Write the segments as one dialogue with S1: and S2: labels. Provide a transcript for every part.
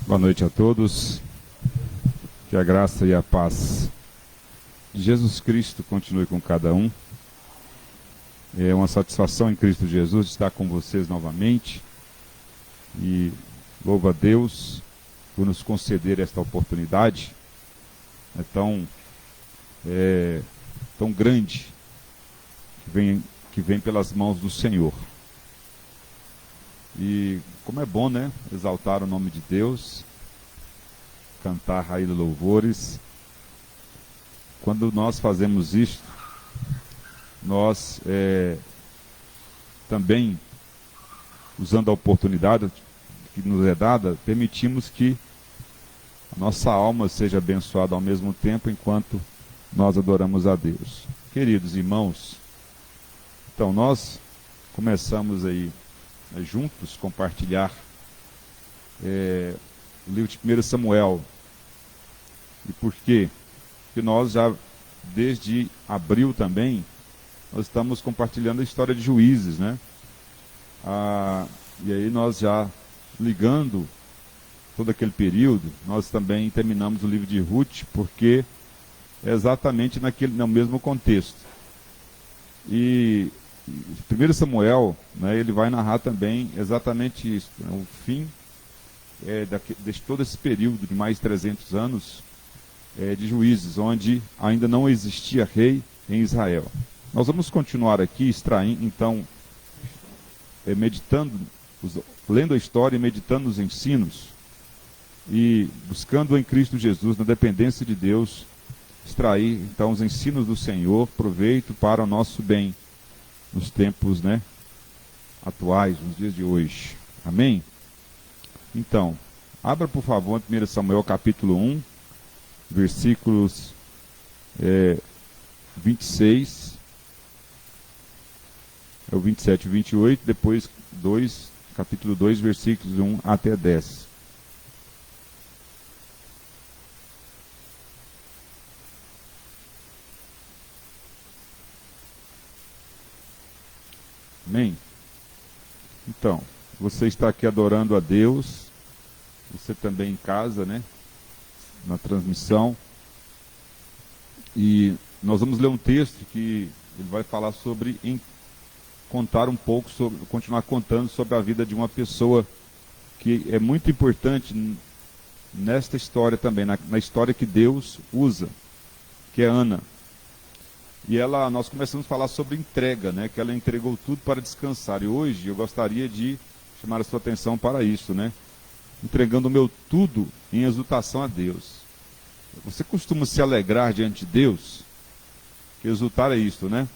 S1: Boa noite a todos. Que a graça e a paz de Jesus Cristo continue com cada um. É uma satisfação em Cristo Jesus estar com vocês novamente. E louvo a Deus por nos conceder esta oportunidade. É tão grande que vem pelas mãos do Senhor. E como é bom, né? Exaltar o nome de Deus, cantar a Ele louvores. Quando nós fazemos isto, nós também, usando a oportunidade que nos é dada, permitimos que a nossa alma seja abençoada ao mesmo tempo enquanto nós adoramos a Deus. Queridos irmãos, então nós começamos aí juntos compartilhar o livro de 1 Samuel. E por quê? Porque nós já, desde abril também, nós estamos compartilhando a história de Juízes, né? E aí nós já ligando todo aquele período, nós também terminamos o livro de Ruth, porque é exatamente no mesmo contexto. E 1 Samuel, né, ele vai narrar também exatamente isso, né, o fim de todo esse período de mais de 300 anos de Juízes, onde ainda não existia rei em Israel. Nós vamos continuar aqui extraindo, então, meditando, lendo a história e meditando os ensinos, e buscando em Cristo Jesus, na dependência de Deus, extrair então os ensinos do Senhor, proveito para o nosso bem, nos tempos, né, atuais, nos dias de hoje. Amém? Então, abra por favor 1 Samuel capítulo 1, versículos 26, o 27 e 28, depois capítulo 2, versículos 1 até 10. Amém? Então, você está aqui adorando a Deus, você também em casa, né? Na transmissão. E nós vamos ler um texto que ele vai falar continuar contando sobre a vida de uma pessoa que é muito importante nesta história também, na história que Deus usa, que é Ana. E nós começamos a falar sobre entrega, né? Que ela entregou tudo para descansar. E hoje eu gostaria de chamar a sua atenção para isso, né? Entregando o meu tudo em exultação a Deus. Você costuma se alegrar diante de Deus? Que exultar é isto, né?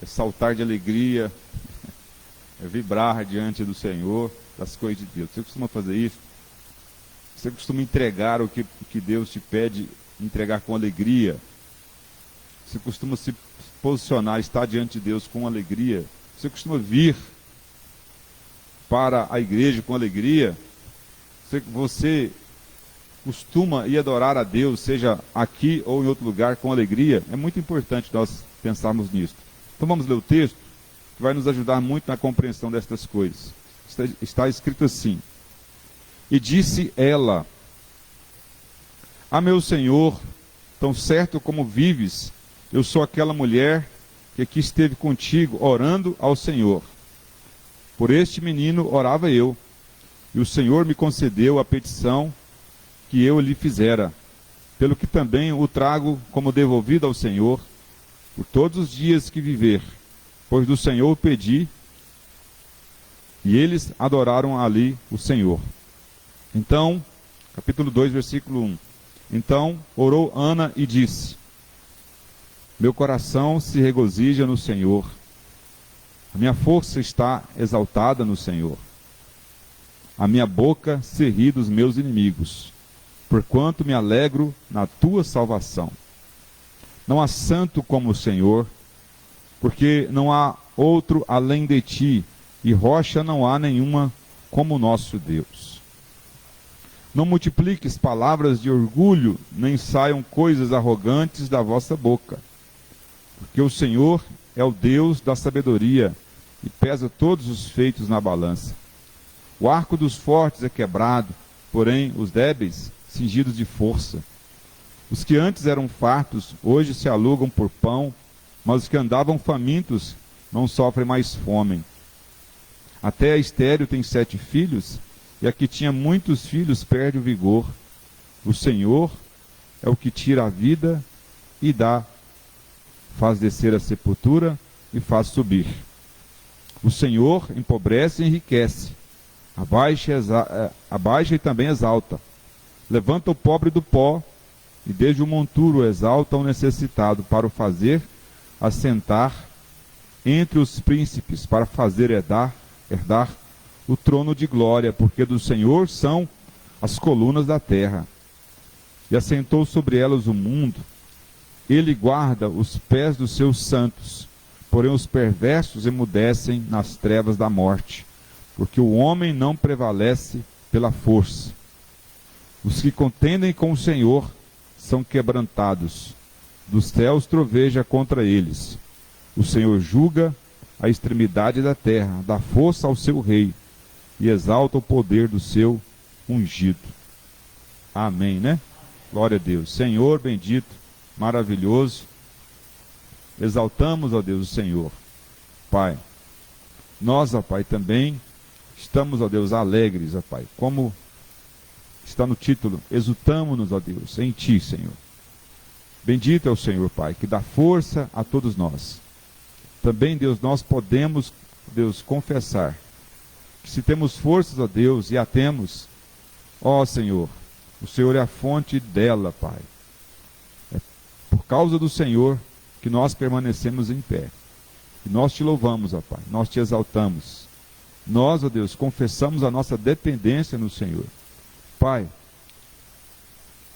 S1: É saltar de alegria, é vibrar diante do Senhor, das coisas de Deus. Você costuma fazer isso? Você costuma entregar o que Deus te pede, entregar com alegria? Você costuma se posicionar, estar diante de Deus com alegria? Você costuma vir para a igreja com alegria? Você costuma ir adorar a Deus, seja aqui ou em outro lugar, com alegria? É muito importante nós pensarmos nisso. Então vamos ler o texto, que vai nos ajudar muito na compreensão destas coisas. Está escrito assim: E disse ela: Ah, meu Senhor, tão certo como vives, eu sou aquela mulher que aqui esteve contigo, orando ao Senhor. Por este menino orava eu, e o Senhor me concedeu a petição que eu lhe fizera, pelo que também o trago como devolvido ao Senhor, por todos os dias que viver, pois do Senhor o pedi, e eles adoraram ali o Senhor. Então, capítulo 2, versículo 1. Então orou Ana e disse: Meu coração se regozija no Senhor, a minha força está exaltada no Senhor. A minha boca se ri dos meus inimigos, porquanto me alegro na tua salvação. Não há santo como o Senhor, porque não há outro além de ti, e rocha não há nenhuma como o nosso Deus. Não multipliques palavras de orgulho, nem saiam coisas arrogantes da vossa boca. Porque o Senhor é o Deus da sabedoria, e pesa todos os feitos na balança. O arco dos fortes é quebrado, porém, os débeis, cingidos de força. Os que antes eram fartos, hoje se alugam por pão, mas os que andavam famintos não sofrem mais fome. Até a estéril tem 7 filhos, e a que tinha muitos filhos perde o vigor. O Senhor é o que tira a vida e dá, faz descer a sepultura e faz subir. O Senhor empobrece e enriquece, abaixa e também exalta. Levanta o pobre do pó, e desde o monturo exalta o necessitado, para o fazer assentar entre os príncipes, para fazer herdar o trono de glória, porque do Senhor são as colunas da terra. E assentou sobre elas o mundo. Ele guarda os pés dos seus santos, porém os perversos emudecem nas trevas da morte, porque o homem não prevalece pela força. Os que contendem com o Senhor são quebrantados, dos céus troveja contra eles. O Senhor julga a extremidade da terra, dá força ao seu rei, e exalta o poder do seu ungido. Amém, né? Glória a Deus. Senhor bendito, maravilhoso, exaltamos, ó Deus, o Senhor. Pai, nós, ó Pai, também estamos, ó Deus, alegres, ó Pai, como está no título, exultamo-nos, ó Deus, em Ti, Senhor. Bendito é o Senhor, Pai, que dá força a todos nós. Também, Deus, nós podemos, Deus, confessar que se temos forças, ó Deus, e a temos, ó Senhor, o Senhor é a fonte dela, Pai. É por causa do Senhor que nós permanecemos em pé. E nós te louvamos, ó Pai, nós te exaltamos. Nós, ó Deus, confessamos a nossa dependência no Senhor. Pai,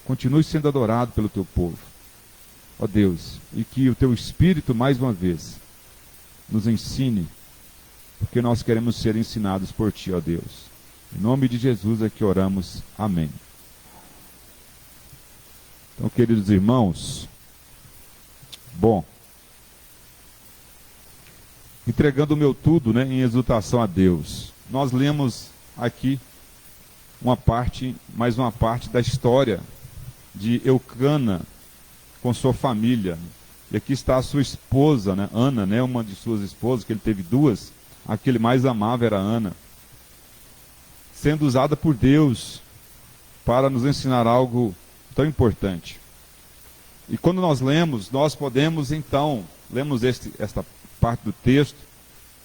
S1: continue sendo adorado pelo teu povo, ó Deus, e que o teu Espírito, mais uma vez, nos ensine, porque nós queremos ser ensinados por ti, ó Deus. Em nome de Jesus é que oramos. Amém. Então, queridos irmãos, bom, entregando o meu tudo, né, em exultação a Deus, nós lemos aqui mais uma parte da história de Eucana com sua família. E aqui está a sua esposa, né, Ana, né, uma de suas esposas, que ele teve 2, a que ele mais amava era Ana, sendo usada por Deus para nos ensinar algo tão importante. E quando nós lemos, nós podemos então, lemos esta parte do texto,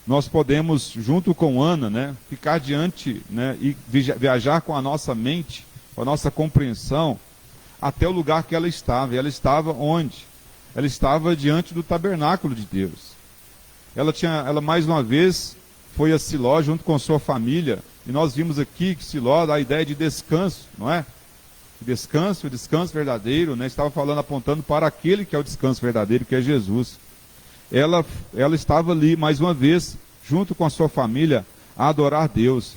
S1: nós podemos, junto com Ana, né, ficar diante, né, e viajar com a nossa mente, com a nossa compreensão, até o lugar que ela estava. E ela estava onde? Ela estava diante do tabernáculo de Deus. Ela mais uma vez foi a Siló junto com sua família, e nós vimos aqui que Siló dá a ideia de descanso, não é? Descanso, o descanso verdadeiro, né? Estava falando, apontando para aquele que é o descanso verdadeiro, que é Jesus. Ela estava ali, mais uma vez, junto com a sua família, a adorar Deus.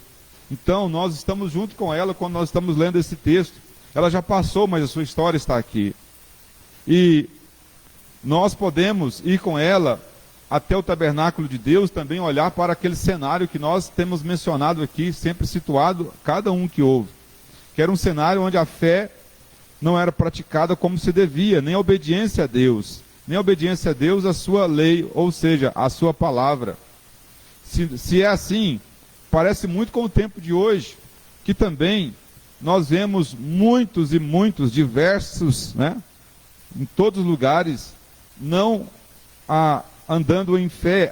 S1: Então, nós estamos junto com ela quando nós estamos lendo esse texto. Ela já passou, mas a sua história está aqui. E nós podemos ir com ela até o tabernáculo de Deus, também olhar para aquele cenário que nós temos mencionado aqui, sempre situado, cada um que ouve, que era um cenário onde a fé não era praticada como se devia, nem a obediência a Deus, a sua lei, ou seja, a sua palavra. Se é assim, parece muito com o tempo de hoje, que também nós vemos muitos e muitos diversos, né, em todos os lugares, não andando em fé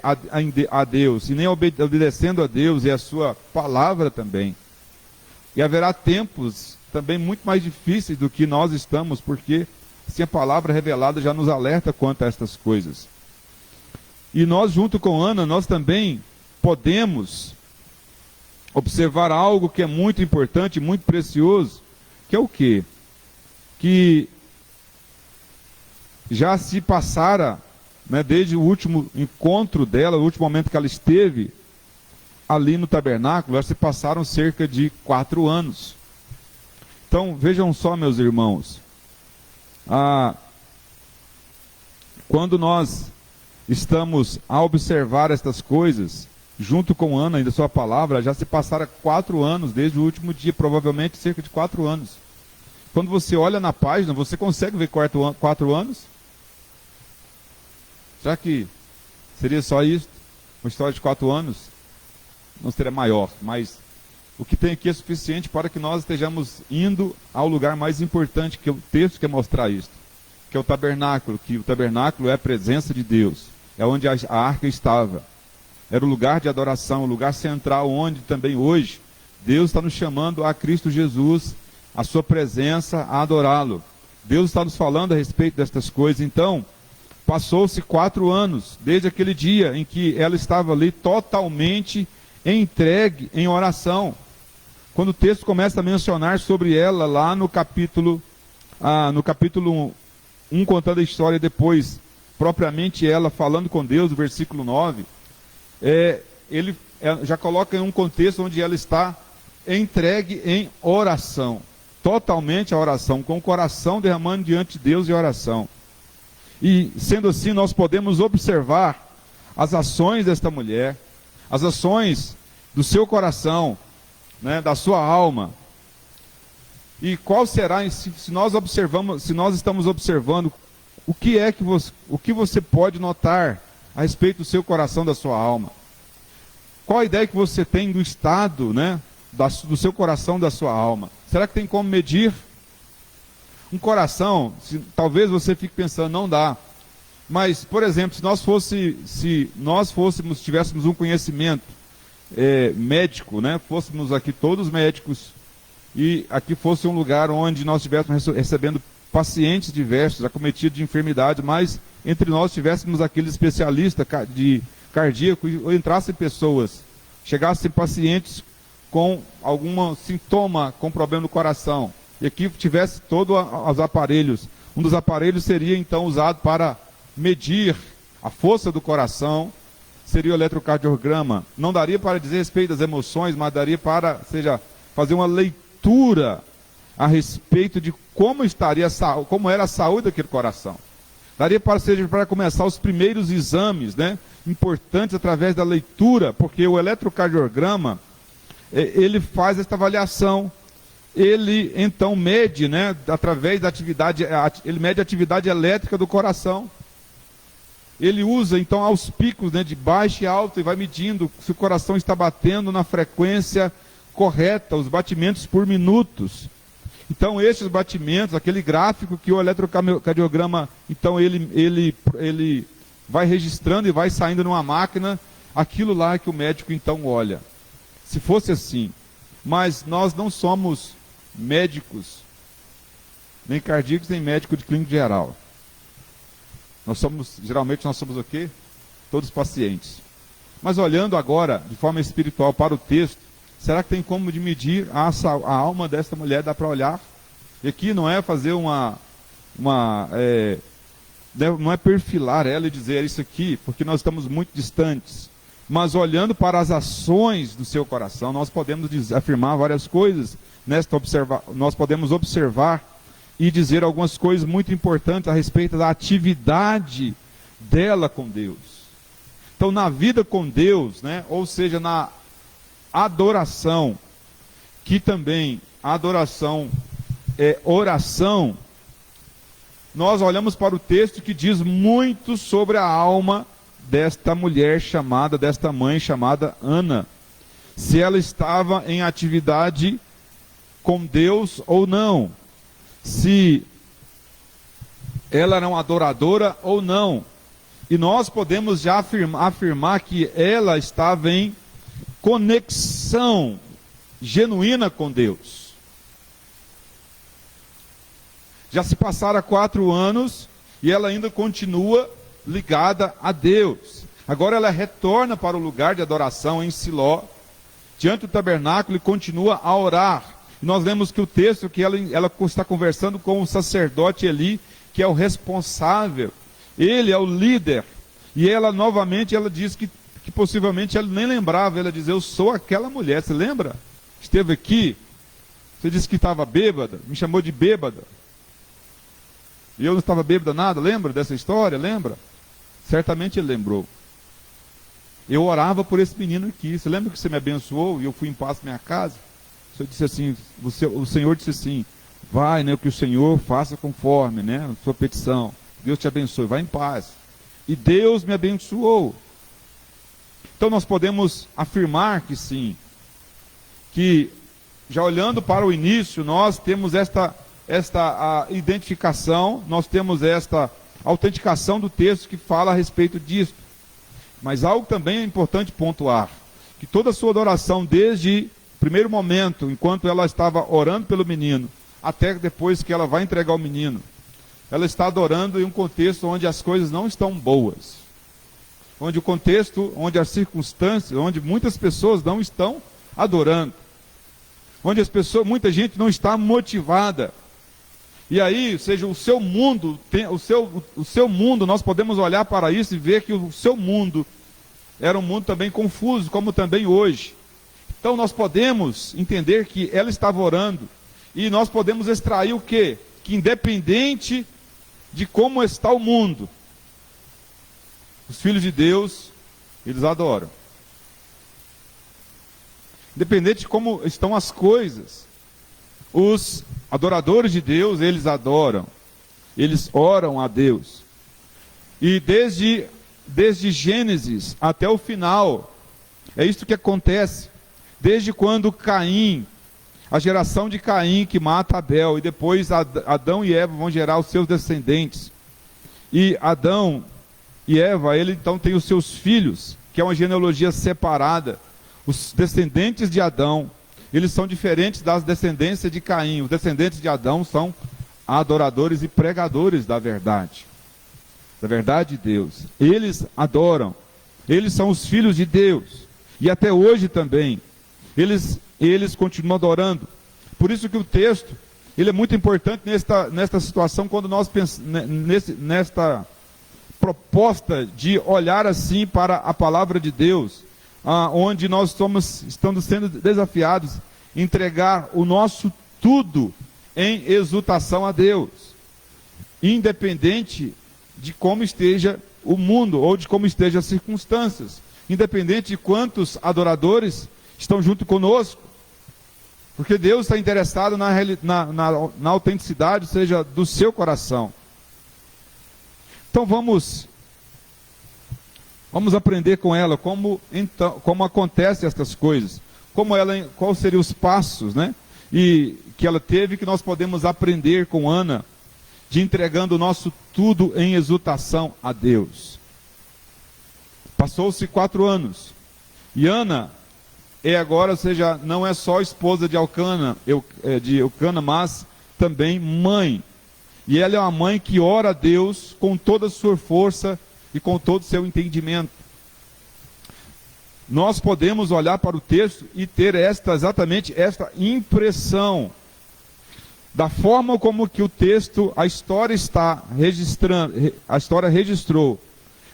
S1: a Deus, e nem obedecendo a Deus e a sua palavra também. E haverá tempos também muito mais difíceis do que nós estamos, porque assim a palavra revelada já nos alerta quanto a estas coisas. E nós, junto com Ana, nós também podemos observar algo que é muito importante, muito precioso, que é o quê? Que já se passara, né, desde o último encontro dela, o último momento que ela esteve ali no tabernáculo, já se passaram cerca de 4 anos. Então, vejam só, meus irmãos, quando nós estamos a observar estas coisas, junto com Ana e da sua palavra, já se passaram 4 anos, desde o último dia, provavelmente cerca de 4 anos. Quando você olha na página, você consegue ver 4 anos? Será que seria só isso? Uma história de 4 anos? Não seria maior, mas o que tem aqui é suficiente para que nós estejamos indo ao lugar mais importante, que o texto quer mostrar isso, que é o tabernáculo, que o tabernáculo é a presença de Deus, é onde a arca estava. Era o lugar de adoração, o lugar central, onde também hoje Deus está nos chamando a Cristo Jesus, a sua presença, a adorá-lo. Deus está nos falando a respeito destas coisas. Então, passou-se 4 anos, desde aquele dia em que ela estava ali totalmente entregue em oração. Quando o texto começa a mencionar sobre ela lá no capítulo 1, contando a história depois, propriamente ela falando com Deus, no versículo 9, ele já coloca em um contexto onde ela está entregue em oração, totalmente a oração, com o coração derramando diante de Deus em oração. E sendo assim, nós podemos observar as ações desta mulher, as ações do seu coração, né, da sua alma. E qual será, se nós estamos observando, o que você pode notar a respeito do seu coração, da sua alma? Qual a ideia que você tem do estado, né, do seu coração, da sua alma? Será que tem como medir? Um coração, talvez você fique pensando, não dá. Mas, por exemplo, se nós tivéssemos um conhecimento médico, né, fôssemos aqui todos médicos, e aqui fosse um lugar onde nós estivéssemos recebendo pacientes diversos, acometidos de enfermidade, mas entre nós tivéssemos aquele especialista de cardíaco, ou entrassem pessoas, chegassem pacientes com algum sintoma, com problema no coração, e aqui tivesse todos os aparelhos. Um dos aparelhos seria então usado para medir a força do coração, seria o eletrocardiograma. Não daria para dizer respeito às emoções, mas daria para, fazer uma leitura a respeito de como era a saúde daquele coração. Daria para começar os primeiros exames, né, importantes através da leitura, porque o eletrocardiograma, ele faz esta avaliação. Ele então mede, né, através da atividade, ele mede a atividade elétrica do coração. Ele usa então aos picos, né, de baixo e alto, e vai medindo se o coração está batendo na frequência correta, os batimentos por minutos. Então esses batimentos, aquele gráfico que o eletrocardiograma, então ele vai registrando e vai saindo numa máquina, aquilo lá que o médico então olha. Se fosse assim, mas nós não somos médicos, nem cardíacos, nem médico de clínica geral. Geralmente nós somos o quê? Todos pacientes. Mas olhando agora, de forma espiritual, para o texto, será que tem como de medir a alma desta mulher? Dá para olhar? E aqui não é fazer não é perfilar ela e dizer isso aqui, porque nós estamos muito distantes. Mas olhando para as ações do seu coração, nós podemos afirmar várias coisas. Nós podemos observar e dizer algumas coisas muito importantes a respeito da atividade dela com Deus. Então, na vida com Deus, né, ou seja, na adoração, que também a adoração é oração, nós olhamos para o texto que diz muito sobre a alma desta mãe chamada Ana, se ela estava em atividade com Deus ou não, se ela era uma adoradora ou não. E nós podemos já afirmar que ela estava em conexão genuína com Deus. Já se passaram 4 anos e ela ainda continua ligada a Deus. Agora ela retorna para o lugar de adoração em Siló, diante do tabernáculo, e continua a orar. E nós vemos que o texto, que ela está conversando com o sacerdote Eli, que é o responsável, ele é o líder, e ela novamente, ela diz que possivelmente ela nem lembrava, ela diz, eu sou aquela mulher, você lembra? Esteve aqui, você disse que estava bêbada, me chamou de bêbada, e eu não estava bêbada nada, lembra dessa história? Lembra? Certamente ele lembrou. Eu orava por esse menino aqui. Você lembra que você me abençoou e eu fui em paz para minha casa? O Senhor disse assim, o Senhor disse assim, vai, né, que o Senhor faça conforme, né, a sua petição. Deus te abençoe, vai em paz. E Deus me abençoou. Então nós podemos afirmar que sim, que já olhando para o início, nós temos esta identificação, nós temos esta autenticação do texto que fala a respeito disso. Mas algo também é importante pontuar, que toda a sua adoração, desde o primeiro momento, enquanto ela estava orando pelo menino, até depois que ela vai entregar o menino, ela está adorando em um contexto onde as coisas não estão boas. Onde o contexto, onde as circunstâncias, onde muitas pessoas não estão adorando. Onde as pessoas, muita gente não está motivada. E aí, ou seja, o seu mundo, o seu mundo, nós podemos olhar para isso e ver que o seu mundo era um mundo também confuso, como também hoje. Então nós podemos entender que ela estava orando, e nós podemos extrair o quê? Que independente de como está o mundo, os filhos de Deus, eles adoram. Independente de como estão as coisas, os adoradores de Deus, eles adoram. Eles oram a Deus. E desde Gênesis até o final, é isso que acontece. Desde quando Caim, a geração de Caim que mata Abel, e depois Adão e Eva vão gerar os seus descendentes. E Adão e Eva, ele então tem os seus filhos, que é uma genealogia separada. Os descendentes de Adão, eles são diferentes das descendências de Caim. Os descendentes de Adão são adoradores e pregadores da verdade de Deus. Eles adoram, eles são os filhos de Deus, e até hoje também, eles continuam adorando. Por isso que o texto, ele é muito importante nesta situação, quando nós pensamos nesta proposta de olhar assim para a palavra de Deus, onde nós estamos sendo desafiados a entregar o nosso tudo em exultação a Deus, independente de como esteja o mundo, ou de como estejam as circunstâncias, independente de quantos adoradores estão junto conosco, porque Deus está interessado na autenticidade, ou seja, do seu coração. Então vamos aprender com ela como acontecem estas coisas, quais seriam os passos, né? E que ela teve, que nós podemos aprender com Ana, de entregando o nosso tudo em exultação a Deus. Passou-se 4 anos, e Ana agora, ou seja, não é só esposa de Eucana, mas também mãe. E ela é uma mãe que ora a Deus com toda a sua força e com todo o seu entendimento. Nós podemos olhar para o texto e ter exatamente esta impressão da forma como que o texto, a história está registrando, a história registrou,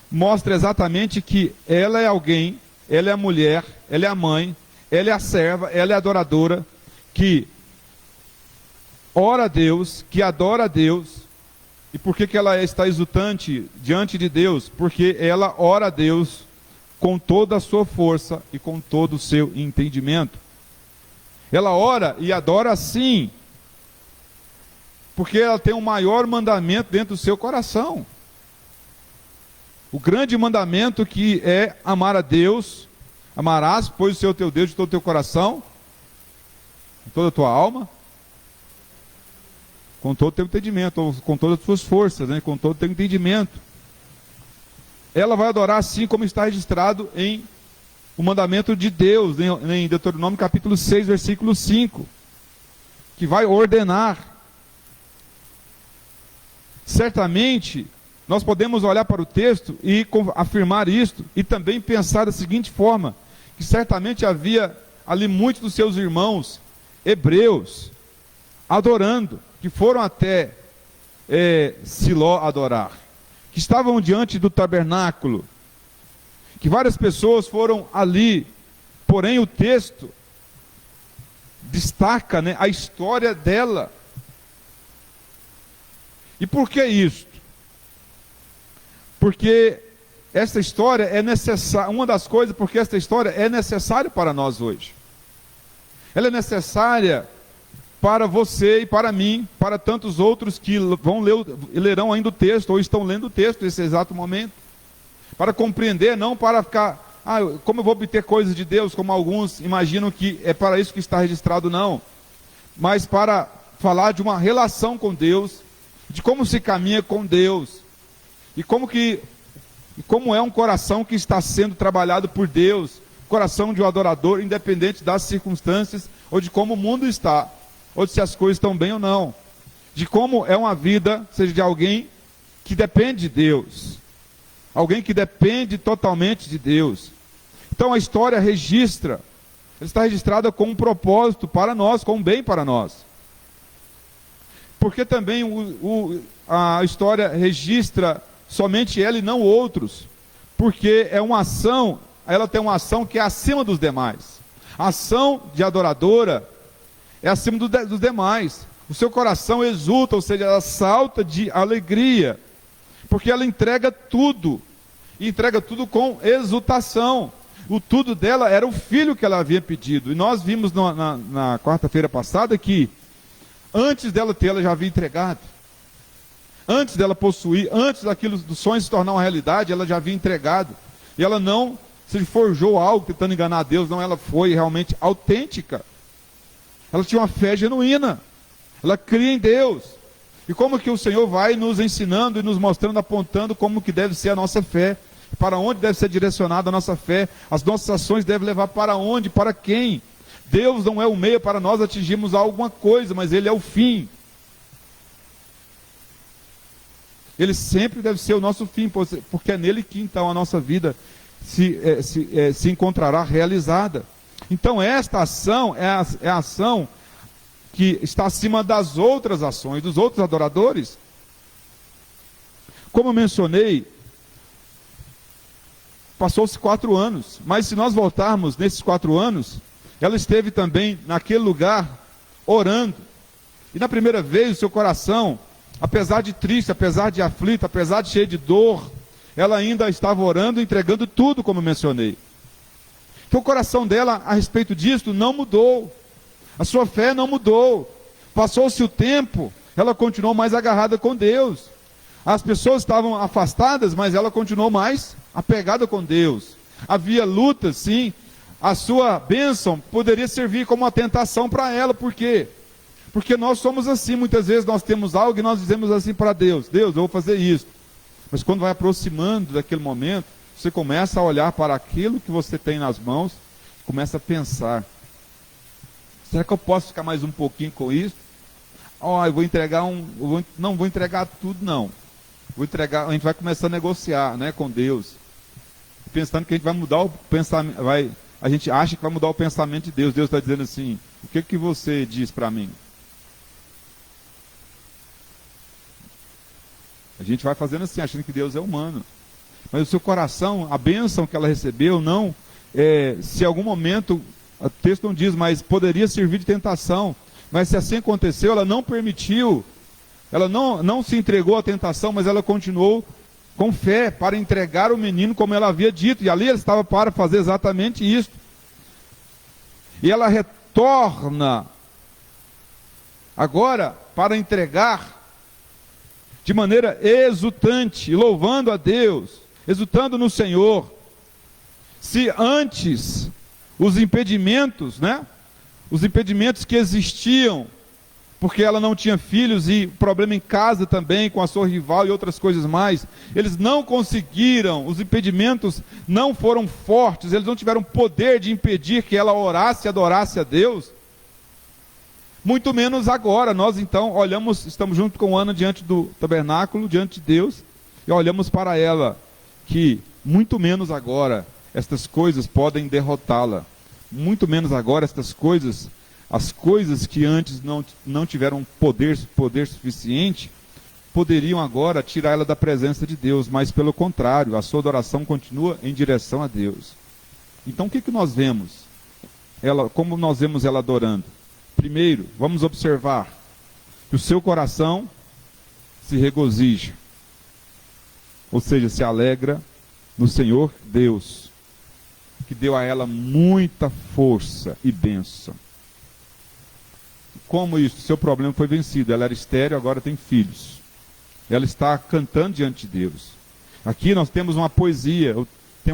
S1: mostra exatamente que ela é alguém, ela é a mulher, ela é a mãe, ela é a serva, ela é a adoradora, que ora a Deus, que adora a Deus. E por que ela está exultante diante de Deus? Porque ela ora a Deus com toda a sua força e com todo o seu entendimento. Ela ora e adora sim, porque ela tem um maior mandamento dentro do seu coração. O grande mandamento, que é amar a Deus. Amarás, pois, o Senhor teu Deus de todo o teu coração, com toda a tua alma, com todo o teu entendimento, ou com todas as tuas forças, né? Com todo o teu entendimento. Ela vai adorar assim como está registrado em o mandamento de Deus, em Deuteronômio capítulo 6, versículo 5, que vai ordenar. Certamente, nós podemos olhar para o texto e afirmar isto, e também pensar da seguinte forma, que certamente havia ali muitos dos seus irmãos hebreus adorando, que foram até Siló adorar, que estavam diante do tabernáculo, que várias pessoas foram ali, porém o texto destaca, né, a história dela. E por que isto? Porque esta história é necessária, uma das coisas porque esta história é necessária para nós hoje. Ela é necessária para você e para mim, para tantos outros que lerão ainda o texto, ou estão lendo o texto nesse exato momento. Para compreender, não para ficar, como eu vou obter coisas de Deus, como alguns imaginam que é para isso que está registrado, não. Mas para falar de uma relação com Deus, de como se caminha com Deus, e como é um coração que está sendo trabalhado por Deus, coração de um adorador, independente das circunstâncias, ou de como o mundo está, ou de se as coisas estão bem ou não, de como é uma vida, seja de alguém que depende de Deus, alguém que depende totalmente de Deus. Então a história ela está registrada com um propósito para nós, com um bem para nós. Porque também a história registra somente ela e não outros, porque ela tem uma ação que é acima dos demais. A ação de adoradora é acima dos demais. O seu coração exulta, ou seja, ela salta de alegria, porque ela entrega tudo, e entrega tudo com exultação. O tudo dela era o filho que ela havia pedido, e nós vimos na quarta-feira passada que antes dela ter, ela já havia entregado. Antes dela possuir, antes daquilo do sonho se tornar uma realidade, ela já havia entregado. E ela não se forjou algo tentando enganar a Deus, não, ela foi realmente autêntica. Ela tinha uma fé genuína. Ela cria em Deus. E como que o Senhor vai nos ensinando e nos mostrando, apontando como que deve ser a nossa fé, para onde deve ser direcionada a nossa fé, as nossas ações devem levar para onde, para quem. Deus não é o meio para nós atingirmos alguma coisa, mas Ele é o fim. Ele sempre deve ser o nosso fim, porque é nele que então a nossa vida se encontrará realizada. Então esta ação é a ação que está acima das outras ações, dos outros adoradores. Como eu mencionei, passou-se 4 anos, mas se nós voltarmos nesses 4 anos, ela esteve também naquele lugar orando. E na primeira vez o seu coração, apesar de triste, apesar de aflito, apesar de cheio de dor, ela ainda estava orando, entregando tudo, como eu mencionei. Então o coração dela a respeito disso não mudou. A sua fé não mudou. Passou-se o tempo, ela continuou mais agarrada com Deus. As pessoas estavam afastadas, mas ela continuou mais apegada com Deus. Havia lutas, sim. A sua bênção poderia servir como uma tentação para ela. Por quê? Porque nós somos assim. Muitas vezes nós temos algo e nós dizemos assim para Deus: Deus, eu vou fazer isso. Mas quando vai aproximando daquele momento, você começa a olhar para aquilo que você tem nas mãos, começa a pensar: será que eu posso ficar mais um pouquinho com isso? Eu vou entregar não vou entregar tudo, não. Vou entregar, a gente vai começar a negociar, né, com Deus, pensando que a gente vai mudar o pensamento, a gente acha que vai mudar o pensamento de Deus. Deus está dizendo assim: o que você diz para mim? A gente vai fazendo assim, achando que Deus é humano. Mas o seu coração, a bênção que ela recebeu, não, se em algum momento, o texto não diz, mas poderia servir de tentação. Mas se assim aconteceu, ela não permitiu, ela não se entregou à tentação, mas ela continuou com fé para entregar o menino como ela havia dito. E ali ela estava para fazer exatamente isso. E ela retorna agora para entregar de maneira exultante, louvando a Deus, exultando no Senhor. Se antes os impedimentos, os impedimentos que existiam, porque ela não tinha filhos e problema em casa também com a sua rival e outras coisas mais, eles não conseguiram, os impedimentos não foram fortes, eles não tiveram poder de impedir que ela orasse e adorasse a Deus. Muito menos agora. Nós então olhamos, estamos junto com Ana diante do tabernáculo, diante de Deus, e olhamos para ela, que muito menos agora estas coisas podem derrotá-la. Muito menos agora estas coisas, as coisas que antes não tiveram poder suficiente, poderiam agora tirar ela da presença de Deus, mas pelo contrário, a sua adoração continua em direção a Deus. Então o que nós vemos? Como nós vemos ela adorando? Primeiro, vamos observar que o seu coração se regozija, ou seja, se alegra no Senhor Deus, que deu a ela muita força e bênção. Como isso? Seu problema foi vencido. Ela era estéril, agora tem filhos. Ela está cantando diante de Deus. Aqui nós temos uma poesia,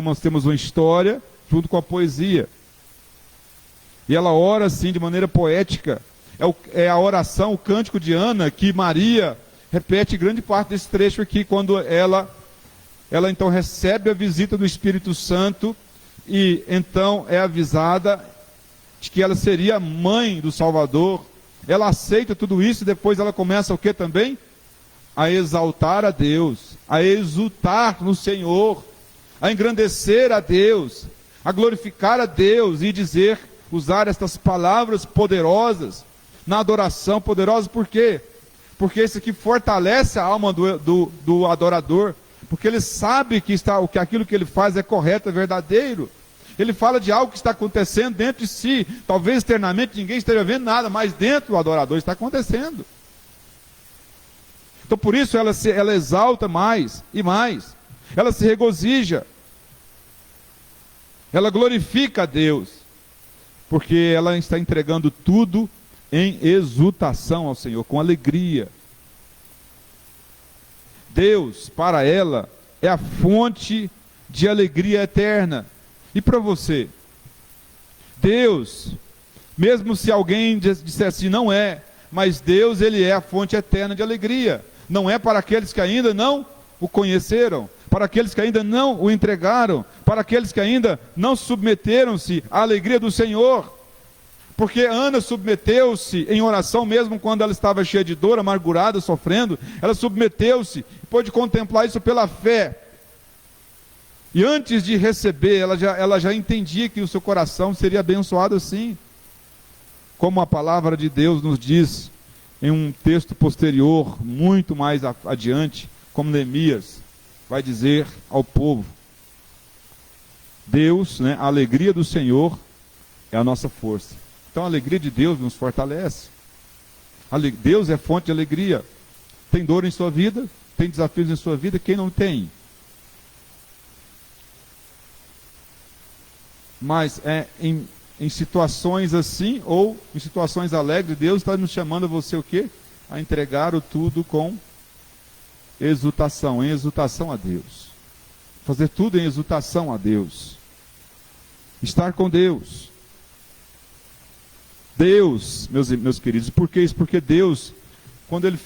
S1: nós temos uma história junto com a poesia. E ela ora assim de maneira poética. É a oração, o cântico de Ana, que Maria repete grande parte desse trecho aqui, quando ela então recebe a visita do Espírito Santo e então é avisada de que ela seria mãe do Salvador. Ela aceita tudo isso e depois ela começa o que também? A exaltar a Deus, a exultar no Senhor, a engrandecer a Deus, a glorificar a Deus e dizer, usar estas palavras poderosas na adoração. Poderosa por quê? Porque isso aqui fortalece a alma do adorador, porque ele sabe que aquilo que ele faz é correto, é verdadeiro. Ele fala de algo que está acontecendo dentro de si. Talvez externamente ninguém esteja vendo nada, mas dentro do adorador está acontecendo. Então por isso ela exalta mais e mais. Ela se regozija. Ela glorifica a Deus. Porque ela está entregando tudo em exultação ao Senhor, com alegria. Deus, para ela, é a fonte de alegria eterna. E para você? Deus, mesmo se alguém disser assim, não é, mas Deus, ele é a fonte eterna de alegria. Não é para aqueles que ainda não o conheceram, para aqueles que ainda não o entregaram, para aqueles que ainda não submeteram-se à alegria do Senhor. Porque Ana submeteu-se em oração, mesmo quando ela estava cheia de dor, amargurada, sofrendo, ela submeteu-se, pôde contemplar isso pela fé. E antes de receber, ela já entendia que o seu coração seria abençoado assim. Como a palavra de Deus nos diz em um texto posterior, muito mais adiante, como Neemias vai dizer ao povo. Deus, a alegria do Senhor é a nossa força. Então a alegria de Deus nos fortalece. Deus é fonte de alegria. Tem dor em sua vida? Tem desafios em sua vida? Quem não tem? Mas em situações assim, ou em situações alegres, Deus está nos chamando a você o quê? A entregar o tudo com exultação, em exultação a Deus. Fazer tudo em exultação a Deus. Estar com Deus. Deus, meus queridos, por que isso? Porque Deus, quando Ele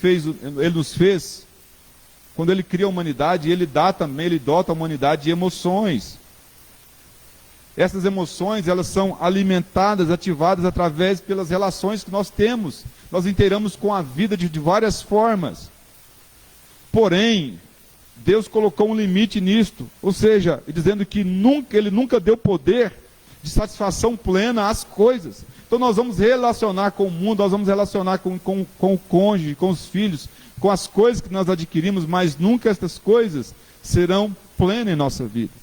S1: nos fez, quando Ele cria a humanidade, Ele dota a humanidade de emoções. Essas emoções, elas são alimentadas, ativadas pelas relações que nós temos. Nós inteiramos com a vida de várias formas. Porém, Deus colocou um limite nisto. Ou seja, dizendo que Ele nunca deu poder de satisfação plena às coisas. Então nós vamos relacionar com o mundo, nós vamos relacionar com o cônjuge, com os filhos, com as coisas que nós adquirimos, mas nunca essas coisas serão plenas em nossa vida.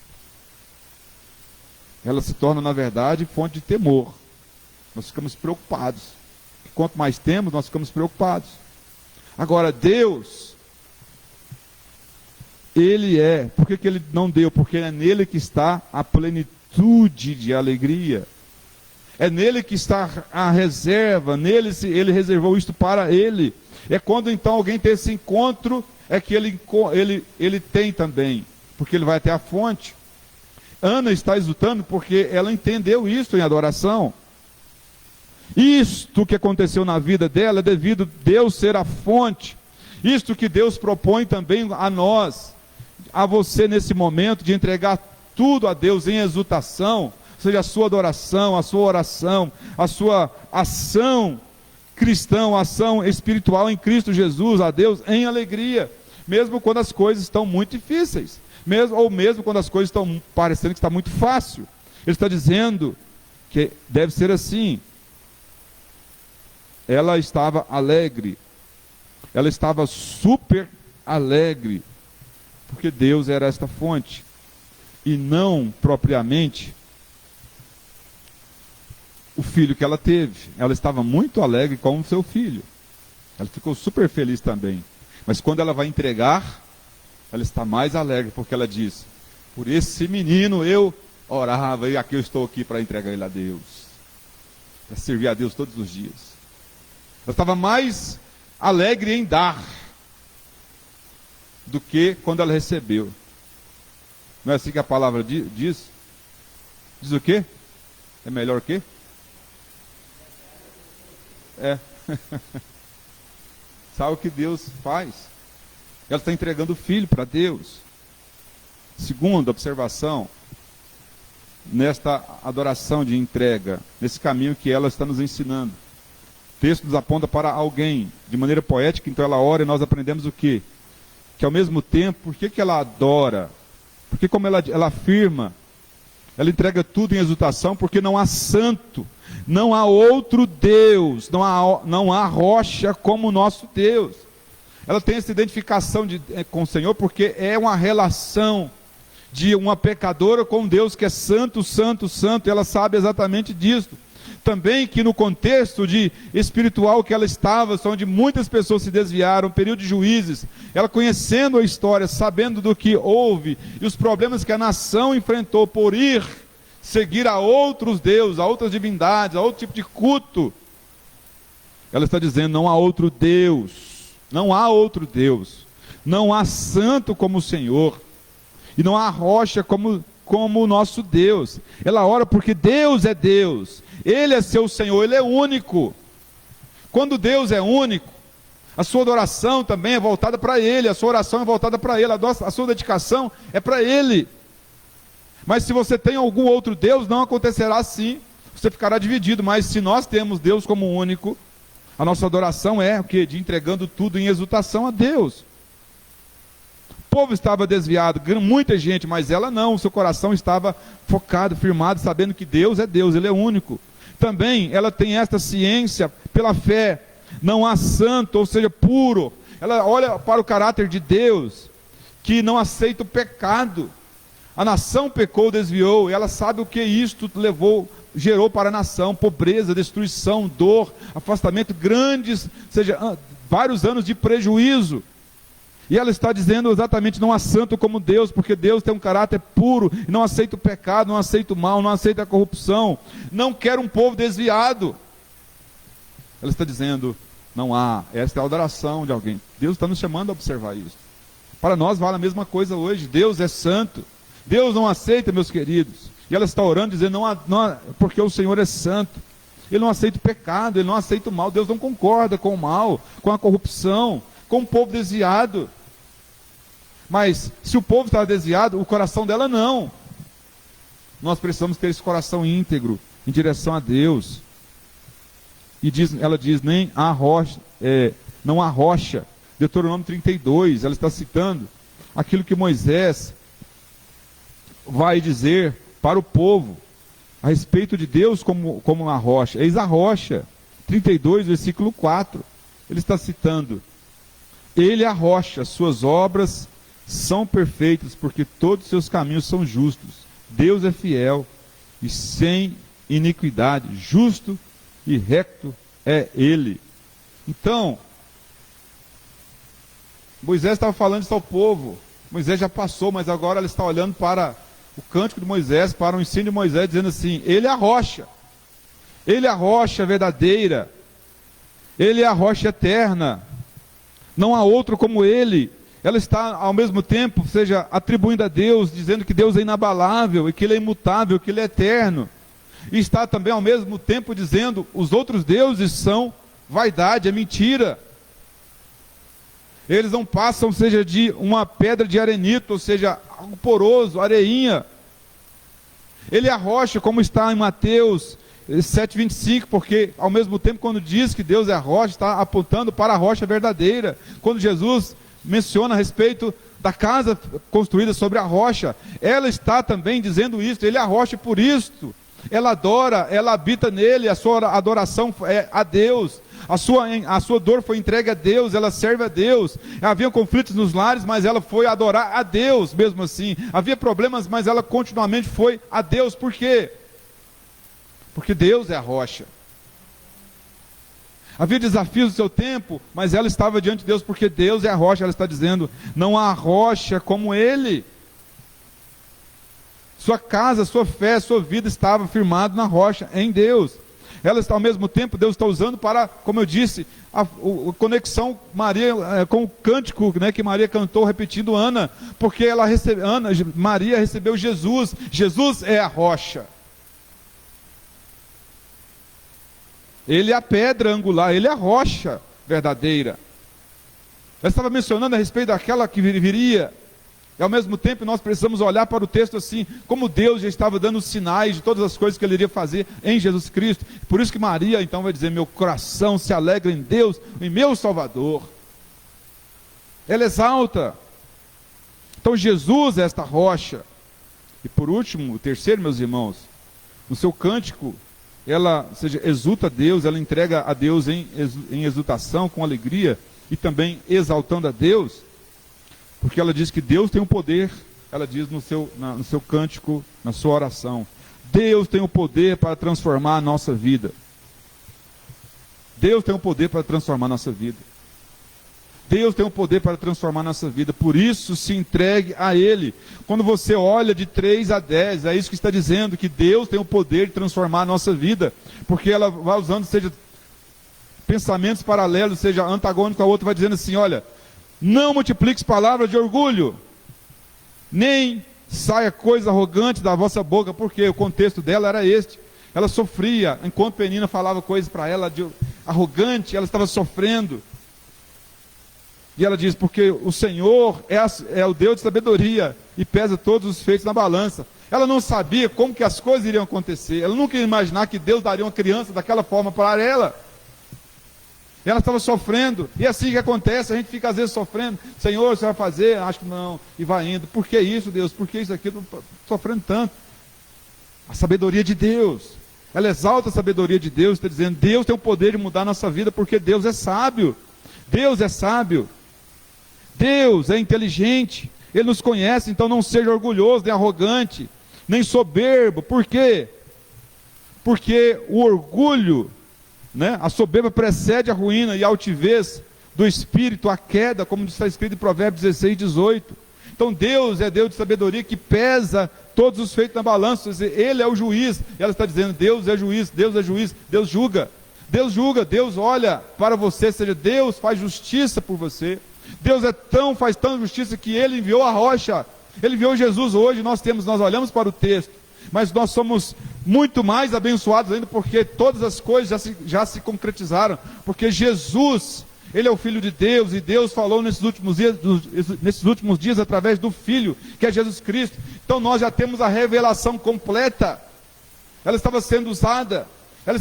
S1: Ela se torna, na verdade, fonte de temor. Nós ficamos preocupados. Quanto mais temos, nós ficamos preocupados. Agora, Deus, Ele por que Ele não deu? Porque é nele que está a plenitude de alegria. É nele que está a reserva, Ele reservou isto para Ele. É quando então alguém tem esse encontro, é que ele tem também, porque ele vai até a fonte. Ana está exultando porque ela entendeu isso em adoração. Isto que aconteceu na vida dela é devido a Deus ser a fonte. Isto que Deus propõe também a nós, a você nesse momento, de entregar tudo a Deus em exultação, ou seja, a sua adoração, a sua oração, a sua ação cristã, ação espiritual em Cristo Jesus, a Deus em alegria, mesmo quando as coisas estão muito difíceis. Mesmo quando as coisas estão parecendo que está muito fácil. Ele está dizendo que deve ser assim. Ela estava alegre. Ela estava super alegre. Porque Deus era esta fonte. E não propriamente o filho que ela teve. Ela estava muito alegre com o seu filho. Ela ficou super feliz também. Mas quando ela vai entregar, ela está mais alegre, porque ela diz, Por esse menino eu orava, e aqui eu estou aqui para entregar ele a Deus, para servir a Deus todos os dias. Eu estava mais alegre em dar do que quando ela recebeu. Não é assim que a palavra diz? Diz o quê? É melhor o quê? É. Sabe o que Deus faz? Ela está entregando o filho para Deus. Segunda observação, nesta adoração de entrega, nesse caminho que ela está nos ensinando. O texto nos aponta para alguém, de maneira poética, então ela ora e nós aprendemos o quê? Que ao mesmo tempo, por que ela adora? Porque como ela afirma, ela entrega tudo em exultação, porque não há santo, não há outro Deus, não há rocha como o nosso Deus. Ela tem essa identificação com o Senhor, porque é uma relação de uma pecadora com Deus que é santo, santo, santo, e ela sabe exatamente disso. Também que no contexto espiritual que ela estava, onde muitas pessoas se desviaram, período de juízes, ela conhecendo a história, sabendo do que houve, e os problemas que a nação enfrentou por seguir a outros deuses, a outras divindades, a outro tipo de culto, ela está dizendo, não há outro Deus, não há outro Deus, não há santo como o Senhor, e não há rocha como o nosso Deus. Ela ora porque Deus é Deus, Ele é seu Senhor, Ele é único. Quando Deus é único, a sua adoração também é voltada para Ele, a sua oração é voltada para Ele, a sua dedicação é para Ele. Mas se você tem algum outro Deus, não acontecerá assim, você ficará dividido. Mas se nós temos Deus como único, a nossa adoração é o quê? De entregando tudo em exultação a Deus. O povo estava desviado, muita gente, mas ela não, o seu coração estava focado, firmado, sabendo que Deus é Deus, Ele é único. Também ela tem esta ciência pela fé, não há santo, ou seja, puro. Ela olha para o caráter de Deus, que não aceita o pecado. A nação pecou, desviou, e ela sabe o que isto gerou para a nação: pobreza, destruição, dor, afastamento, grandes, ou seja, vários anos de prejuízo. E ela está dizendo exatamente, não há santo como Deus, porque Deus tem um caráter puro, não aceita o pecado, não aceita o mal, não aceita a corrupção, não quer um povo desviado. Ela está dizendo, não há, esta é a adoração de alguém. Deus está nos chamando a observar isso. Para nós vale a mesma coisa hoje, Deus é santo, Deus não aceita, meus queridos. E ela está orando, dizendo, não há, porque o Senhor é santo, Ele não aceita o pecado, Ele não aceita o mal, Deus não concorda com o mal, com a corrupção, com o povo desviado. Mas se o povo está desviado, o coração dela não. Nós precisamos ter esse coração íntegro em direção a Deus. E ela diz, nem há rocha, não há rocha. Deuteronômio 32, ela está citando aquilo que Moisés vai dizer para o povo a respeito de Deus como uma rocha. Eis a rocha, 32, versículo 4. Ele está citando, Ele é a rocha, suas obras são perfeitas, porque todos os seus caminhos são justos. Deus é fiel e sem iniquidade, justo e reto é Ele. Então, Moisés estava falando isso ao povo. Moisés já passou, mas agora ela está olhando para o cântico de Moisés, para o ensino de Moisés, dizendo assim, Ele é a rocha. Ele é a rocha verdadeira. Ele é a rocha eterna. Não há outro como Ele. Ela está ao mesmo tempo, atribuindo a Deus, dizendo que Deus é inabalável, e que Ele é imutável, que Ele é eterno. E está também ao mesmo tempo dizendo, os outros deuses são vaidade, é mentira. Eles não passam, de uma pedra de arenito, ou seja, algo poroso, areinha. Ele é a rocha, como está em Mateus 7,25, porque ao mesmo tempo quando diz que Deus é a rocha, está apontando para a rocha verdadeira. Quando Jesus menciona a respeito da casa construída sobre a rocha, ela está também dizendo isso, Ele é a rocha por isto. Ela adora, ela habita nele, a sua adoração é a Deus. A sua dor foi entregue a Deus, ela serve a Deus. Havia conflitos nos lares, mas ela foi adorar a Deus mesmo assim. Havia problemas, mas ela continuamente foi a Deus. Por quê? Porque Deus é a rocha. Havia desafios no seu tempo, mas ela estava diante de Deus, porque Deus é a rocha. Ela está dizendo, não há rocha como Ele. Sua casa, sua fé, sua vida estava firmado na rocha, em Deus. Ela está ao mesmo tempo, Deus está usando para, como eu disse, a conexão Maria com o cântico, né, que Maria cantou repetindo Ana, porque Maria recebeu Jesus. Jesus é a rocha. Ele é a pedra angular, ele é a rocha verdadeira. Ela estava mencionando a respeito daquela que viria. E ao mesmo tempo nós precisamos olhar para o texto assim, como Deus já estava dando sinais de todas as coisas que Ele iria fazer em Jesus Cristo. Por isso que Maria então vai dizer, meu coração se alegra em Deus, em meu Salvador. Ela exalta. Então Jesus é esta rocha. E por último, o terceiro, meus irmãos, no seu cântico, ela, exulta a Deus, ela entrega a Deus em exultação, com alegria, e também exaltando a Deus, porque ela diz que Deus tem o poder, ela diz no seu cântico, na sua oração, Deus tem o poder para transformar a nossa vida. Deus tem o poder para transformar a nossa vida. Deus tem o poder para transformar a nossa vida, por isso se entregue a Ele. Quando você olha de 3 a 10, é isso que está dizendo, que Deus tem o poder de transformar a nossa vida, porque ela vai usando, pensamentos paralelos, seja antagônico ao outro, vai dizendo assim, olha, não multipliques palavras de orgulho, nem saia coisa arrogante da vossa boca, porque o contexto dela era este. Ela sofria, enquanto Penina falava coisas para ela de arrogante, ela estava sofrendo. E ela diz, porque o Senhor é o Deus de sabedoria e pesa todos os feitos na balança. Ela não sabia como que as coisas iriam acontecer. Ela nunca ia imaginar que Deus daria uma criança daquela forma para ela. Ela estava sofrendo. E assim que acontece, a gente fica às vezes sofrendo. Senhor, você vai fazer? Acho que não. E vai indo. Por que isso, Deus? Por que isso aqui? Eu estou sofrendo tanto. A sabedoria de Deus. Ela exalta a sabedoria de Deus, está dizendo, Deus tem o poder de mudar a nossa vida, porque Deus é sábio. Deus é sábio. Deus é inteligente, Ele nos conhece, então não seja orgulhoso, nem arrogante, nem soberbo. Por quê? Porque o orgulho, né, a soberba precede a ruína, e a altivez do espírito, a queda, como está escrito em Provérbios 16, 18. Então Deus é Deus de sabedoria, que pesa todos os feitos na balança. Ele é o juiz. E ela está dizendo, Deus é juiz, Deus é juiz, Deus julga. Deus julga, Deus olha para você, Deus faz justiça por você. Deus faz tão justiça que Ele enviou a rocha, Ele enviou Jesus. Hoje nós olhamos para o texto, mas nós somos muito mais abençoados ainda, porque todas as coisas já se concretizaram, porque Jesus, Ele é o Filho de Deus, e Deus falou nesses últimos dias através do Filho, que é Jesus Cristo. Então nós já temos a revelação completa, ela estava sendo usada, ela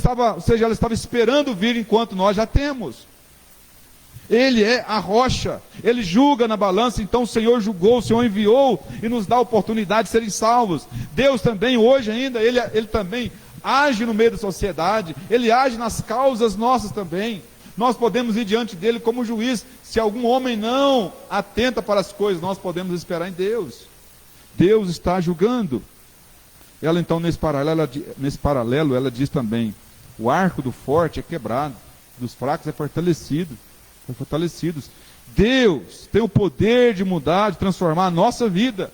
S1: estava esperando vir, enquanto nós já temos. Ele é a rocha, Ele julga na balança. Então o Senhor julgou, o Senhor enviou e nos dá a oportunidade de serem salvos. Deus também, hoje ainda, Ele também age no meio da sociedade, Ele age nas causas nossas também. Nós podemos ir diante dEle como juiz. Se algum homem não atenta para as coisas, nós podemos esperar em Deus. Deus está julgando. Ela então, nesse paralelo, ela diz também, o arco do forte é quebrado, dos fracos é fortalecidos. Deus tem o poder de mudar, de transformar a nossa vida.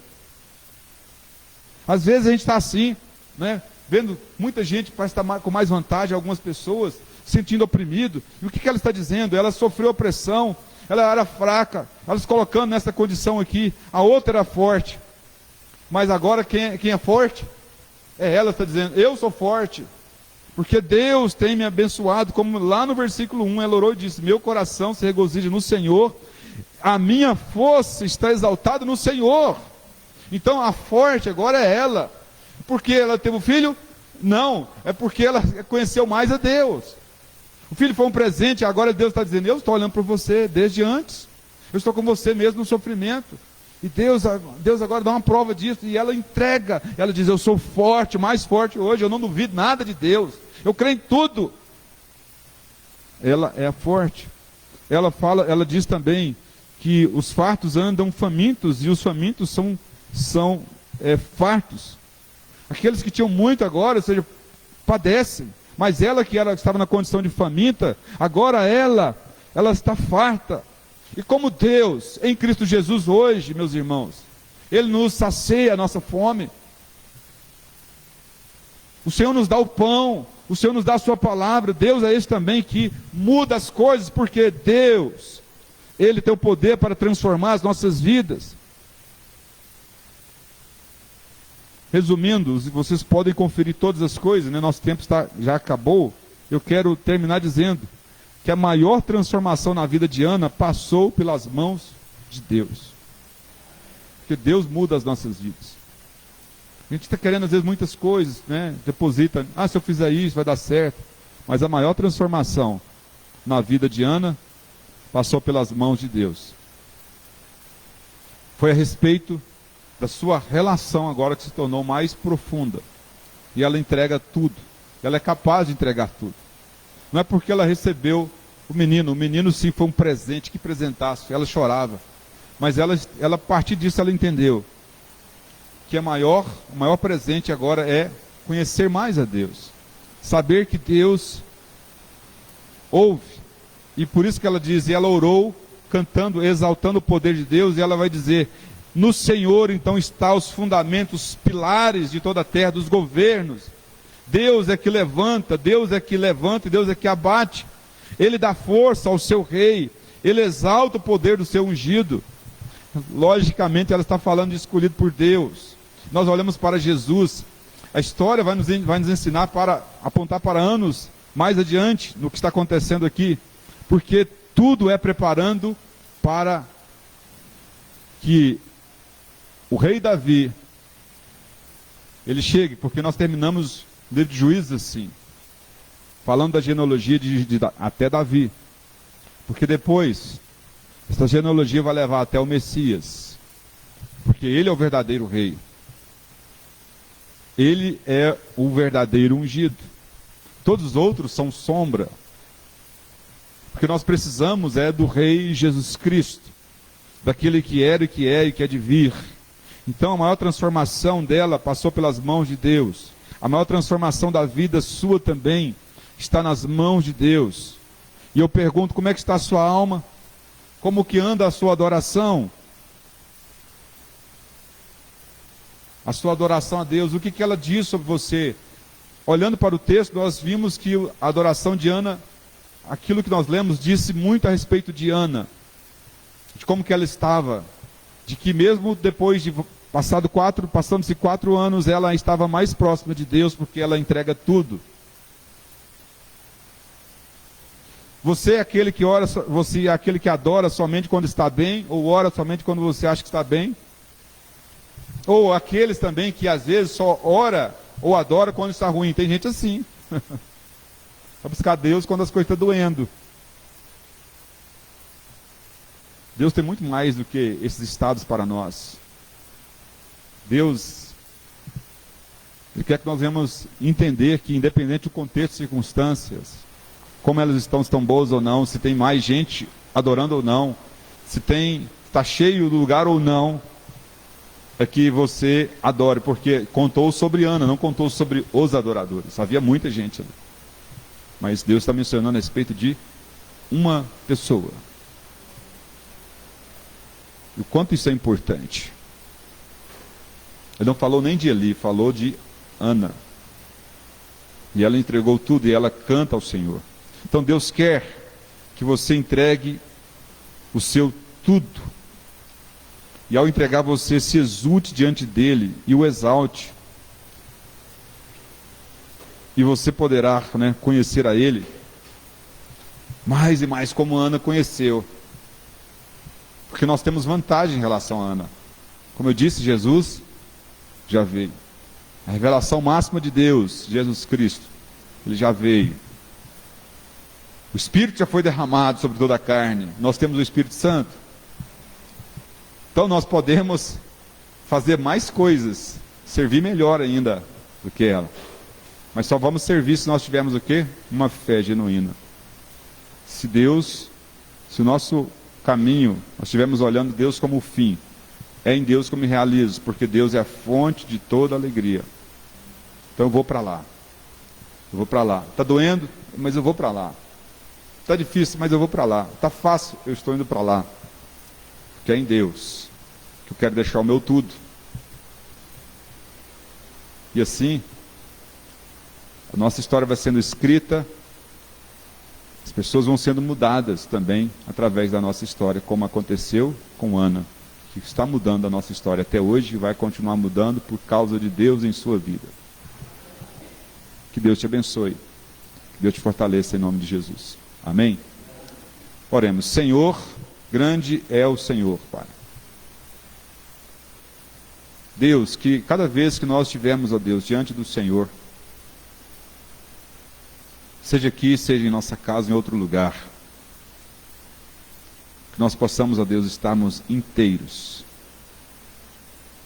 S1: Às vezes a gente está assim, né, vendo muita gente parece estar com mais vantagem, algumas pessoas se sentindo oprimido. E o que ela está dizendo? Ela sofreu opressão, ela era fraca, ela se colocando nessa condição aqui. A outra era forte, mas agora quem é forte? É ela, está dizendo, eu sou forte, porque Deus tem me abençoado, como lá no versículo 1, ela orou e disse, meu coração se regozija no Senhor, a minha força está exaltada no Senhor. Então a forte agora é ela. Porque ela teve um filho? Não, é porque ela conheceu mais a Deus. O filho foi um presente, agora Deus está dizendo, eu estou olhando para você desde antes, eu estou com você mesmo no sofrimento. E Deus agora dá uma prova disso, e ela entrega, ela diz, eu sou forte, mais forte hoje, eu não duvido nada de Deus, eu creio em tudo. Ela é forte. Ela diz também que os fartos andam famintos, e os famintos são fartos. Aqueles que tinham muito agora, ou seja, padecem, mas ela que estava na condição de faminta, agora ela está farta. E como Deus, em Cristo Jesus hoje, meus irmãos, Ele nos sacia a nossa fome. O Senhor nos dá o pão, o Senhor nos dá a sua palavra. Deus é esse também que muda as coisas, porque Deus, Ele tem o poder para transformar as nossas vidas. Resumindo, vocês podem conferir todas as coisas, né? Nosso tempo já acabou. Eu quero terminar dizendo que a maior transformação na vida de Ana passou pelas mãos de Deus. Porque Deus muda as nossas vidas. A gente está querendo às vezes muitas coisas, né? Deposita, se eu fizer isso vai dar certo. Mas a maior transformação na vida de Ana passou pelas mãos de Deus. Foi a respeito da sua relação agora que se tornou mais profunda. E ela entrega tudo. Ela é capaz de entregar tudo. Não é porque ela recebeu o menino sim foi um presente, que presentaço, ela chorava. Mas ela a partir disso ela entendeu que o maior presente agora é conhecer mais a Deus. Saber que Deus ouve. E por isso que ela diz, e ela orou, cantando, exaltando o poder de Deus, e ela vai dizer, no Senhor então está os fundamentos, os pilares de toda a terra, dos governos. Deus é que levanta, Deus é que levanta, Deus é que abate. Ele dá força ao seu rei, Ele exalta o poder do seu ungido. Logicamente ela está falando de escolhido por Deus. Nós olhamos para Jesus, a história vai nos ensinar para apontar para anos mais adiante no que está acontecendo aqui, porque tudo é preparando para que o rei Davi ele chegue, porque nós terminamos o livro de Juízes assim, falando da genealogia até Davi, porque depois essa genealogia vai levar até o Messias, porque ele é o verdadeiro rei, ele é o verdadeiro ungido, todos os outros são sombra, porque nós precisamos do rei Jesus Cristo, daquele que era e que é e que é de vir. Então a maior transformação dela passou pelas mãos de Deus, a maior transformação da vida sua também está nas mãos de Deus. E eu pergunto, como é que está a sua alma? Como que anda a sua adoração? A sua adoração a Deus, o que ela diz sobre você? Olhando para o texto, nós vimos que a adoração de Ana, aquilo que nós lemos, disse muito a respeito de Ana, de como que ela estava, de que mesmo depois de passando-se 4 anos, ela estava mais próxima de Deus, porque ela entrega tudo. Você é aquele que ora, você é aquele que adora somente quando está bem, ou ora somente quando você acha que está bem? Ou aqueles também que às vezes só ora ou adora quando está ruim? Tem gente assim. Vai buscar Deus quando as coisas estão doendo. Deus tem muito mais do que esses estados para nós. Deus, Ele quer que nós venhamos entender que, independente do contexto e circunstâncias, como elas estão boas ou não, se tem mais gente adorando ou não, se está cheio do lugar ou não, é que você adore, porque contou sobre Ana, não contou sobre os adoradores. Havia muita gente ali. Mas Deus está mencionando a respeito de uma pessoa. E o quanto isso é importante. Ele não falou nem de Eli, falou de Ana. E ela entregou tudo e ela canta ao Senhor. Então Deus quer que você entregue o seu tudo. E ao entregar você se exulte diante dele e o exalte. E você poderá, conhecer a ele mais e mais como Ana conheceu. Porque nós temos vantagem em relação a Ana. Como eu disse, Jesus já veio. A revelação máxima de Deus, Jesus Cristo, ele já veio. O Espírito já foi derramado sobre toda a carne. Nós temos o Espírito Santo. Então nós podemos fazer mais coisas, servir melhor ainda do que ela. Mas só vamos servir se nós tivermos o quê? Uma fé genuína. Se o nosso caminho, nós estivermos olhando Deus como o fim, é em Deus que eu me realizo, porque Deus é a fonte de toda alegria. Então eu vou para lá. Eu vou para lá. Está doendo? Mas eu vou para lá. Está difícil, mas eu vou para lá. Está fácil, eu estou indo para lá. Porque é em Deus que eu quero deixar o meu tudo. E assim, A nossa história vai sendo escrita, as pessoas vão sendo mudadas também através da nossa história, como aconteceu com Ana, que está mudando a nossa história até hoje e vai continuar mudando por causa de Deus em sua vida. Que Deus te abençoe, que Deus te fortaleça em nome de Jesus. Amém? Oremos. Senhor, grande é o Senhor, Pai. Deus, que cada vez que nós estivermos, ó Deus, diante do Senhor, seja aqui, seja em nossa casa, em outro lugar, que nós possamos, ó Deus, estarmos inteiros.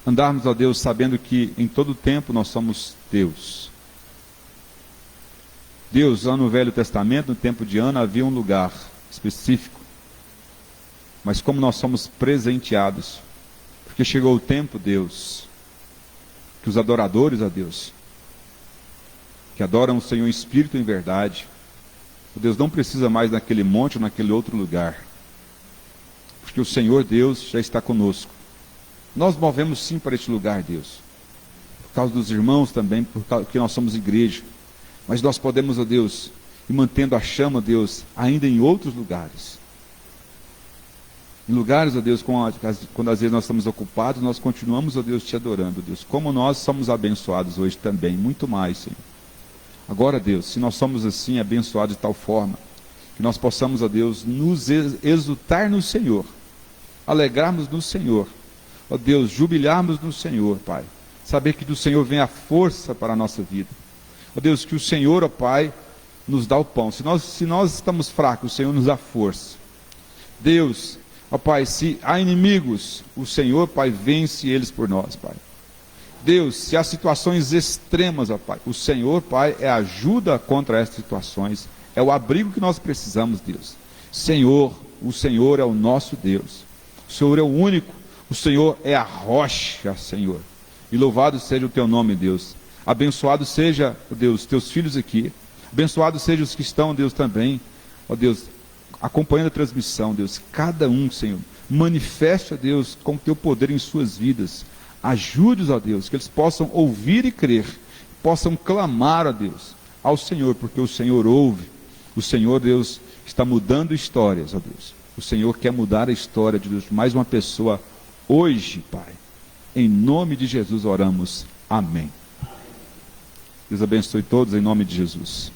S1: Andarmos, ó Deus, sabendo que em todo tempo nós somos Deus. Deus, lá no Velho Testamento, no tempo de Ana, havia um lugar específico. Mas como nós somos presenteados, porque chegou o tempo, Deus, que os adoradores a Deus, que adoram o Senhor em espírito e em verdade, o Deus não precisa mais naquele monte ou naquele outro lugar, porque o Senhor Deus já está conosco. Nós movemos sim para este lugar, Deus, por causa dos irmãos também, porque nós somos igreja, mas nós podemos, ó Deus, ir mantendo a chama, Deus, ainda em outros lugares. Em lugares, ó Deus, quando às vezes nós estamos ocupados, nós continuamos, ó Deus, te adorando, Deus. Como nós somos abençoados hoje também, muito mais, Senhor. Agora, Deus, se nós somos assim, abençoados de tal forma, que nós possamos, ó Deus, nos exultar no Senhor, alegrarmos no Senhor, ó Deus, jubilarmos no Senhor, Pai. Saber que do Senhor vem a força para a nossa vida. Ó Deus, que o Senhor, ó Pai, nos dá o pão. Se nós estamos fracos, o Senhor nos dá força. Deus, ó Pai, se há inimigos, o Senhor, Pai, vence eles por nós, Pai. Deus, se há situações extremas, ó Pai, o Senhor, Pai, é ajuda contra essas situações, é o abrigo que nós precisamos, Deus. Senhor, o Senhor é o nosso Deus, o Senhor é o único, o Senhor é a rocha, Senhor. E louvado seja o teu nome, Deus. Abençoado seja, ó Deus, teus filhos aqui, abençoado seja os que estão, Deus, também, ó Deus, acompanhando a transmissão, Deus, cada um, Senhor, manifeste, ó Deus, com o teu poder em suas vidas, ajude-os, ó Deus, que eles possam ouvir e crer, possam clamar, ó Deus, ao Senhor, porque o Senhor ouve, o Senhor, Deus, está mudando histórias, ó Deus, o Senhor quer mudar a história de Deus, mais uma pessoa, hoje, Pai, em nome de Jesus oramos, amém. Deus abençoe todos, em nome de Jesus.